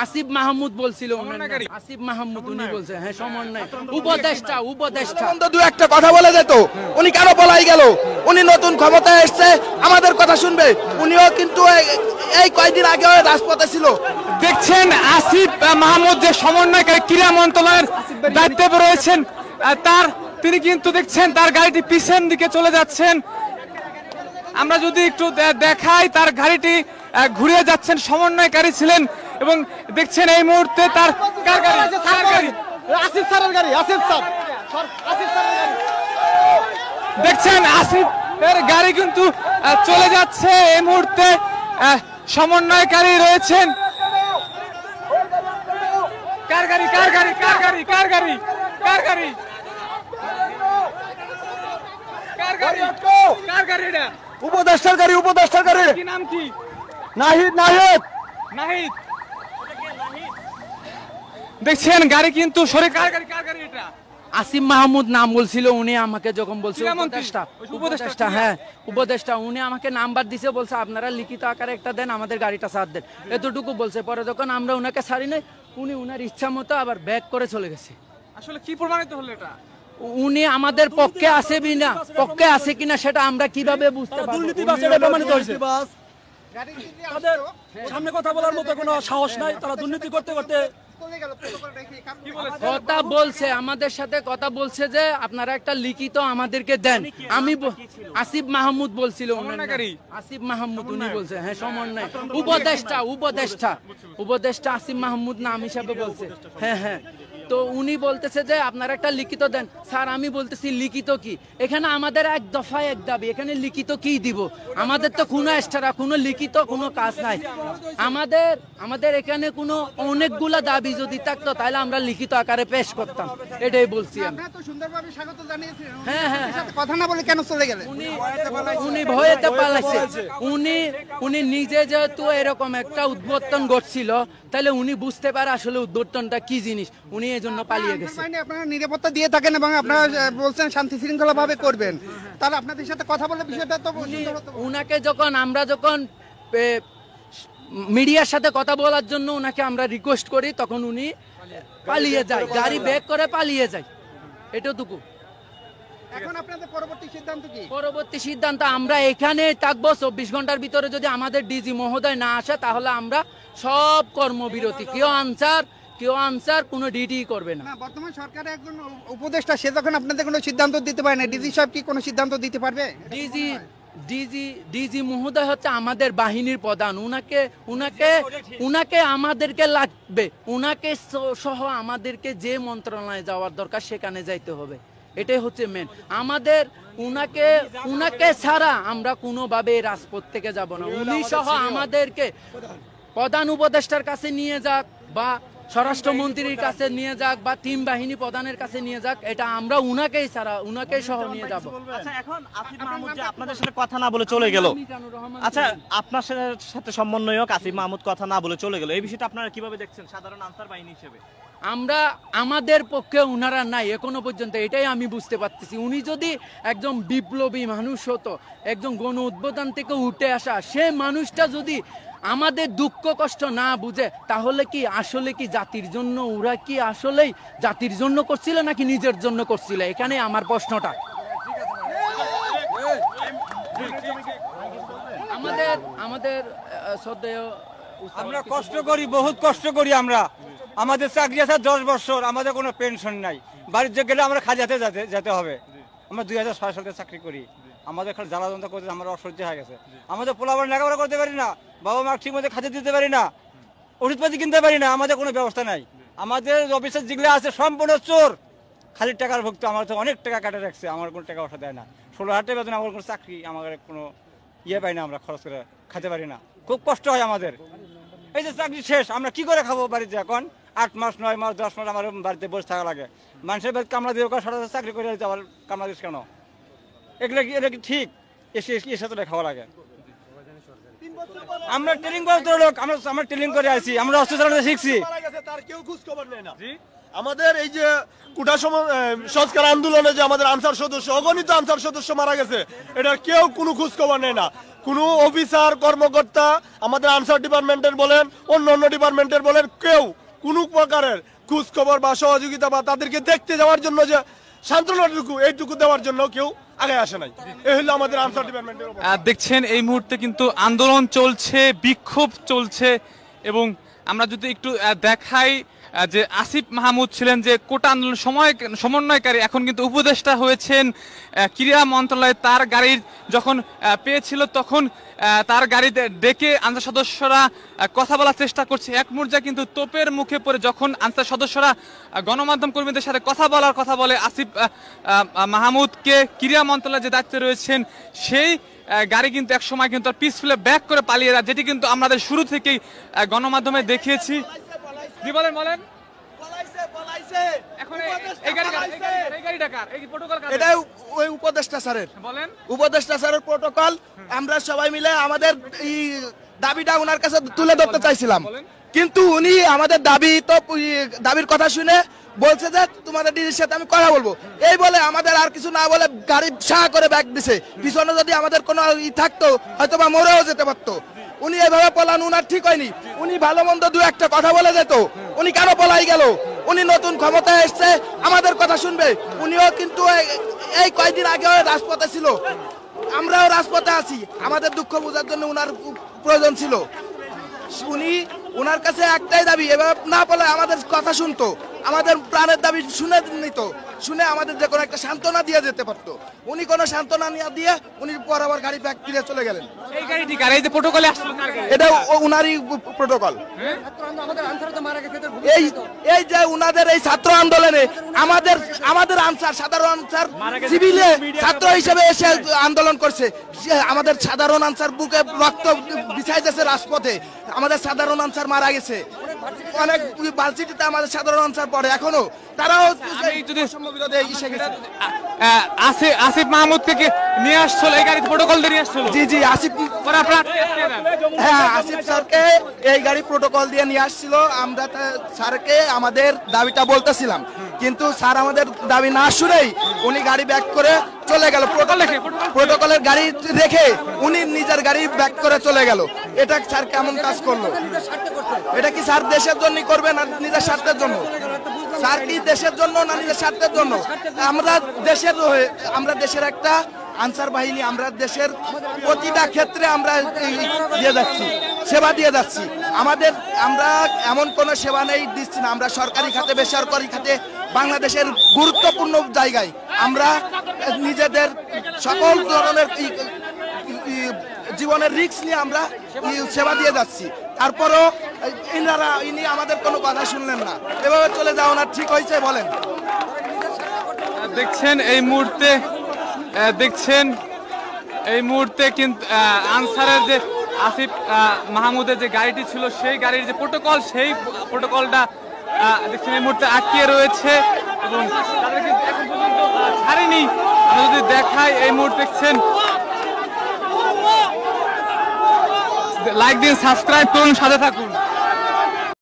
আসিফ মাহমুদ বলছিল, আসিফ মাহমুদ উনি বলছে, হ্যাঁ সমন্বয় উপদেষ্টা। দু একটা কথা বলে যেত, উনি কেন পলাই গেল? উনি নতুন ক্ষমতায় এসছে, আমাদের কথা শুনবে। উনিও কিন্তু এই কয়েকদিন আগে রাজপথে ছিল। দেখছেন আসিফ মাহমুদ যে সমন্বয়কারী ক্রীড়া মন্ত্রণালয়ের দায়িত্বে রয়েছেন, তিনি কিন্তু দেখছেন তার গাড়িটি পিছন দিকে চলে যাচ্ছেন। আমরা যদি একটু দেখাই, তার গাড়িটি ঘুরে যাচ্ছেন, সমন্বয়কারী ছিলেন এবং দেখছেন এই মুহূর্তে তার আসিফ স্যারের গাড়ি, আসিফ স্যার, দেখছেন আসিফের গাড়ি কিন্তু চলে যাচ্ছে। এই মুহূর্তে সমন্বয়কারী রয়েছেন। কার গাড়ি কার গাড়ি কার গাড়ি কার গাড়ি কার গাড়ি কার গাড়ি কার গাড়ি? এটা উপদেষ্টার গাড়ি, উপদেষ্টার গাড়ি। কি নাম কি? নাহিদ, নাহিদ, নাহিদ। দেখছেন গাড়ি কিন্তু সরে। কার গাড়ি কার গাড়ি? এটা আসিফ মাহমুদ নাম বলছিল, উনি আমাকে যখন বলছিল উপদেষ্টা, হ্যাঁ উপদেষ্টা, উনি আমাকে নাম্বার দিছে, বলছে আপনারা লিখিত আকারে একটা দেন, আমাদের গাড়িটা ছাড় দেন, এতটুকু বলছে। পরে যখন আমরা উনাকে ছাড়ি নাই, উনি উনার ইচ্ছা মতো আবার ব্যাক করে চলে গেছে। আসলে কি প্রমাণিত হলো এটা? উনি আমাদের পক্ষে আছে কিনা, পক্ষে আছে কিনা সেটা আমরা কিভাবে বুঝতে পারবো? প্রমাণিত হয়েছে। সামনে কথা বলার মতো কোনো সাহস নাই, তারা দুর্নীতি করতে করতে কথা বলছে, আমাদের সাথে কথা বলছে যে আপনারা একটা লিখিত আমাদেরকে দেন। আমি আসিফ মাহমুদ বলছিল, আসিফ মাহমুদ উনি বলছে, হ্যাঁ সমন্বয় উপদেষ্টা আসিফ মাহমুদ নাম হিসাবে বলছে, হ্যাঁ হ্যাঁ। তো উনি বলতেছে যে আপনারা একটা লিখিত দেন। স্যার আমি বলতেছি লিখিত কি? এখানে আমাদের এক দফায় এক দাবি, এখানে লিখিত কি দিব? আমাদের তো কোনো এক্সট্রা কোনো লিখিত কোনো কাজ নাই। আমাদের এখানে কোনো অনেকগুলা দাবি যদি থাকতো তাহলে আমরা লিখিত আকারে পেশ করতাম, এটাই বলছি আমি। হ্যাঁ হ্যাঁ, কথা না বলে কেন চলে গেলেন? উনি ভয়েতে পালাইছে। উনি নিজে যেহেতু এরকম একটা উদ্বোধন ঘটছিল, তাহলে উনি বুঝতে পারে আসলে উদ্বোধনটা কি জিনিস, উনি এই জন্য পালিয়ে গেছে। আপনারা নিরাপত্তা দিয়ে থাকেন এবং আপনারা বলছেন শান্তি শৃঙ্খলা ভাবে করবেন, তাহলে আপনাদের সাথে কথা বলে বিষয়টা তো উনাকে আমরা যখন মিডিয়ার সাথে কথা বলার জন্য উনাকে আমরা রিকোয়েস্ট করি, তখন উনি পালিয়ে যায়, গাড়ি ব্যাক করে পালিয়ে যায়, এটুকু। এখন আপনাদের পরবর্তী সিদ্ধান্ত কি? পরবর্তী সিদ্ধান্ত আমরা এখানে থাকবো 24 ঘন্টার ভিতরে। যদি আমাদের ডিজি মহোদয় না আসে তাহলে আমরা সব কর্মবিরতি, কেউ আনসার কোনো ডিটি করবে না। বর্তমান সরকারের একজন উপদেষ্টা, সে যখন আপনাদের কোনো সিদ্ধান্ত দিতে পারে না, ডিজি সাহেব কি কোনো সিদ্ধান্ত দিতে পারবে? ডিজি মহোদয় হচ্ছে আমাদের বাহিনীর প্রধান, উনাকে আমাদেরকে লাগবে, উনাকে সহ আমাদেরকে যে মন্ত্রণালয়ে যাওয়ার দরকার সেখানে যাইতে হবে, এটাই হচ্ছে মেন আমাদের। উনাকে ছাড়া আমরা কোনোভাবে রাজপথ থেকে যাব না। উনি সহ আমাদেরকে প্রধান উপদেষ্টার কাছে নিয়ে যাক বা স্বরাষ্ট্রমন্ত্রীর কাছে নিয়ে যাক বা তিন বাহিনী প্রধানের কাছে নিয়ে যাক, এটা আমরা উনাকেই সহ নিয়ে যাব। আচ্ছা, এখন আসিফ মাহমুদ যে আপনাদের সাথে কথা না বলে চলে গেল, আচ্ছা আপনার সাথে সমন্বয়ক আসিফ মাহমুদ কথা না বলে চলে গেল, এই বিষয়টা আপনারা কিভাবে দেখছেন সাধারণ আনসার বাহিনী হিসেবে? আমাদের পক্ষে উনারা নাই এখনো পর্যন্ত, এটাই আমি বুঝতে পারতেছি। উনি যদি একজন বিপ্লবী মানুষ হতো, একজন গণ উদ্বোধন থেকে উঠে আসা সে মানুষটা যদি আমাদের দুঃখ কষ্ট না বুঝে, তাহলে কি আসলে কি জাতির জন্য, ওরা কি আসলেই জাতির জন্য করছিল নাকি নিজের জন্য করছিল? এখানে আমার প্রশ্নটা। আমাদের আমরা কষ্ট করি, বহুত কষ্ট করি আমরা। আমাদের চাকরি আছে 10 বছর, আমাদের কোনো পেনশন নাই। বাড়িতে গেলে আমরা খাজাতে যেতে হবে। আমরা 2006 সালে চাকরি করি, আমাদের খালি জ্বালা যন্ত্রণা করতে আমরা অসহ্য হয়ে গেছে। আমাদের পোলাবার লেখাপড়া করতে পারি না, বাবা মা ঠিক মতো খাতে দিতে পারি না, ওষুধপাতি কিনতে পারি না, আমাদের কোনো ব্যবস্থা নাই। আমাদের অফিসের যেগুলো আছে সম্পূর্ণ চোর, খালি টাকার ভুক্ত। আমার তো অনেক টাকা কাটে রাখছে, আমার কোনো টাকা পয়সা দেয় না। 16,000 টাকা বেতন, আমার কোনো চাকরি, আমাদের কোনো পাই না, আমরা খরচ করে খেতে পারি না, খুব কষ্ট হয় আমাদের। এই যে চাকরি শেষ, আমরা কি করে খাবো বাড়িতে? এখন 8 মাস 9 মাস 10 মাস আমার বাড়িতে বসে থাকা লাগে। মানুষের বাড়িতে কামলা দিয়ে চাকরি করে দিতে, আবার কামলা দিস কেন? এগুলো কি ঠিক? এসে তো খাওয়া লাগে। আমরা ট্রেনিং লোক, আমরা ট্রেনিং করে আসি, আমরা অস্ত্র চালাতে শিখছি। তার কেউ খোঁজ খবর নেয় না। আমাদের এই যে কোটা সংস্কার আন্দোলনে যে আমাদের আনসার সদস্য, অগণিত আনসার সদস্য মারা গেছে, এটা কেউ কোনো খোঁজ খবর নেয় না। কোনো অফিসার কর্মকর্তা আমাদের আনসার ডিপার্টমেন্টের বলেন অন্য অন্য ডিপার্টমেন্টের বলেন কেউ কোনো প্রকারের খোঁজ খবর বা সহযোগিতা বা তাদেরকে দেখতে যাওয়ার জন্য যে সান্ত্বনাটুকু এইটুকু দেওয়ার জন্য কেউ আগে আসে নাই। এই হলো আমাদের আনসার ডিপার্টমেন্টের অবস্থা। দেখছেন এই মুহূর্তে কিন্তু আন্দোলন চলছে, বিক্ষোভ চলছে এবং আমরা যদি একটু দেখাই যে আসিফ মাহমুদ ছিলেন যে কোটা আন্দোলন সমন্বয়কারী, এখন কিন্তু উপদেষ্টা হয়েছেন ক্রীড়া মন্ত্রণালয়। তার গাড়ির যখন পেয়েছিল তখন তার গাড়িতে ডেকে আনসার সদস্যরা কথা বলার চেষ্টা করছে। এক পর্যায়ে কিন্তু তোপের মুখে পড়ে যখন আনসার সদস্যরা গণমাধ্যম কর্মীদের সাথে কথা বলে আসিফ মাহমুদকে ক্রীড়া মন্ত্রণালয়ের যে দায়িত্বে রয়েছেন সেই গাড়ি কিন্তু এক সময় কিন্তু পিস ফেলে ব্যাক করে পালিয়ে যায়, যেটি কিন্তু আমাদের শুরু থেকেই গণমাধ্যমে দেখিয়েছি। জি বলেন বলেন। এটা ওই উপদেষ্টা স্যারের বলেন উপদেষ্টা স্যারের প্রোটোকল। আমরা সবাই মিলে আমাদের এই দাবিটা ওনার কাছে তুলে ধরতে চাইছিলাম, কিন্তু উনি আমাদের দাবির কথা শুনে বলছে যে তোমাদের ডিজির সাথে আমি কথা বলবো, এই বলে আমাদের আর কিছু না বলে গাড়ি সাহা করে ব্যাগ দিছে। পিছনে যদি আমাদের কোনো থাকতো হয়তো বা মরেও যেতে পারতো। উনি এইভাবে পলান উনার ঠিক হয়নি। উনি ভালো মন্দ দু একটা কথা বলে যেত, উনি কেন পলাই গেল? উনি নতুন ক্ষমতায় এসছে, আমাদের কথা শুনবে। উনিও কিন্তু এই কয়েকদিন আগেও রাজপথে ছিল, আমরাও রাজপথে আছি। আমাদের দুঃখ বোঝার জন্য উনার প্রয়োজন ছিল। উনি ওনার কাছে একটাই দাবি, এভাবে না বলে আমাদের কথা শুনতো, আমাদের প্রাণের দাবি শুনে নিত, শুনে আমাদের যে কোনো একটা সান্ত্বনা দিয়ে যেতে পারতো। উনি কোনো সান্ত্বনা নিয়ে দিয়ে উনি পর আবার গাড়ি ব্যাক ফিরে চলে গেলেন। এই গাড়িটি কার? এই যে প্রোটোকলে আসলো কার গাড়ি? এটা উনারই প্রোটোকল। এই যে উনাদের এই ছাত্র আন্দোলনে আমাদের আনসার, সাধারণ আনসার সিভিলে ছাত্র হিসেবে এসে আন্দোলন করছে। আমাদের সাধারণ আনসার বুকে রক্ত বিছাই যাচ্ছে রাজপথে, আমাদের সাধারণ আনসার মারা গেছে। অনেক ভার্সিটিতে আমাদের সাধারণ আনসার পড়ে এখনো, তারাও আসিফ মাহমুদকে নিয়ে আসছিল এই গাড়ি প্রোটোকল দিয়ে নিয়ে আসছিল। জি জি, আসিফ হ্যাঁ আসিফ স্যারকে এই গাড়ি প্রোটোকল দিয়ে নিয়ে আসছিল। আমরা স্যারকে আমাদের দাবিটা বলতেছিলাম, কিন্তু স্যার আমাদের দাবি না শুনেই উনি গাড়ি ব্যাক করে চলে গেল। প্রোটোকলের গাড়ি রেখে উনি নিজের গাড়ি ব্যাক করে চলে গেল। এটা স্যার কেমন কাজ করলো? এটা কি স্যার দেশের জন্য করবে না নিজের স্বার্থের জন্য? স্যার কি দেশের জন্য না নিজের স্বার্থের জন্য? আমরা দেশের একটা আনসার বাহিনী, আমরা দেশের প্রতিটা ক্ষেত্রে আমরা দিয়ে যাচ্ছি, সেবা দিয়ে যাচ্ছি। আমরা এমন কোনো সেবা নেই দিচ্ছি না। আমরা সরকারি খাতে, বেসরকারি খাতে, বাংলাদেশের গুরুত্বপূর্ণ জায়গায় আমরা নিজেদের সকল ধরনের জীবনের রিস্ক নিয়ে আমরা সেবা দিয়ে যাচ্ছি। তারপরও ইনি আমাদের কোনো কথা শুনলেন না, এভাবে চলে যাও না, ঠিক হয়েছে বলেন? দেখছেন এই মুহূর্তে কিন্তু আনসারের যে আসিফ মাহমুদের যে গাড়িটি ছিল সেই গাড়ির যে প্রোটোকল, সেই প্রোটোকলটা দেখছেন এই মুহূর্তে আটকে রয়েছে এবং তাদের কিন্তু এখন পর্যন্ত ছাড়েনি। আমরা যদি দেখাই এই মুহূর্তে দেখছেন, লাইক দিন, সাবস্ক্রাইব করুন, সাথে থাকুন।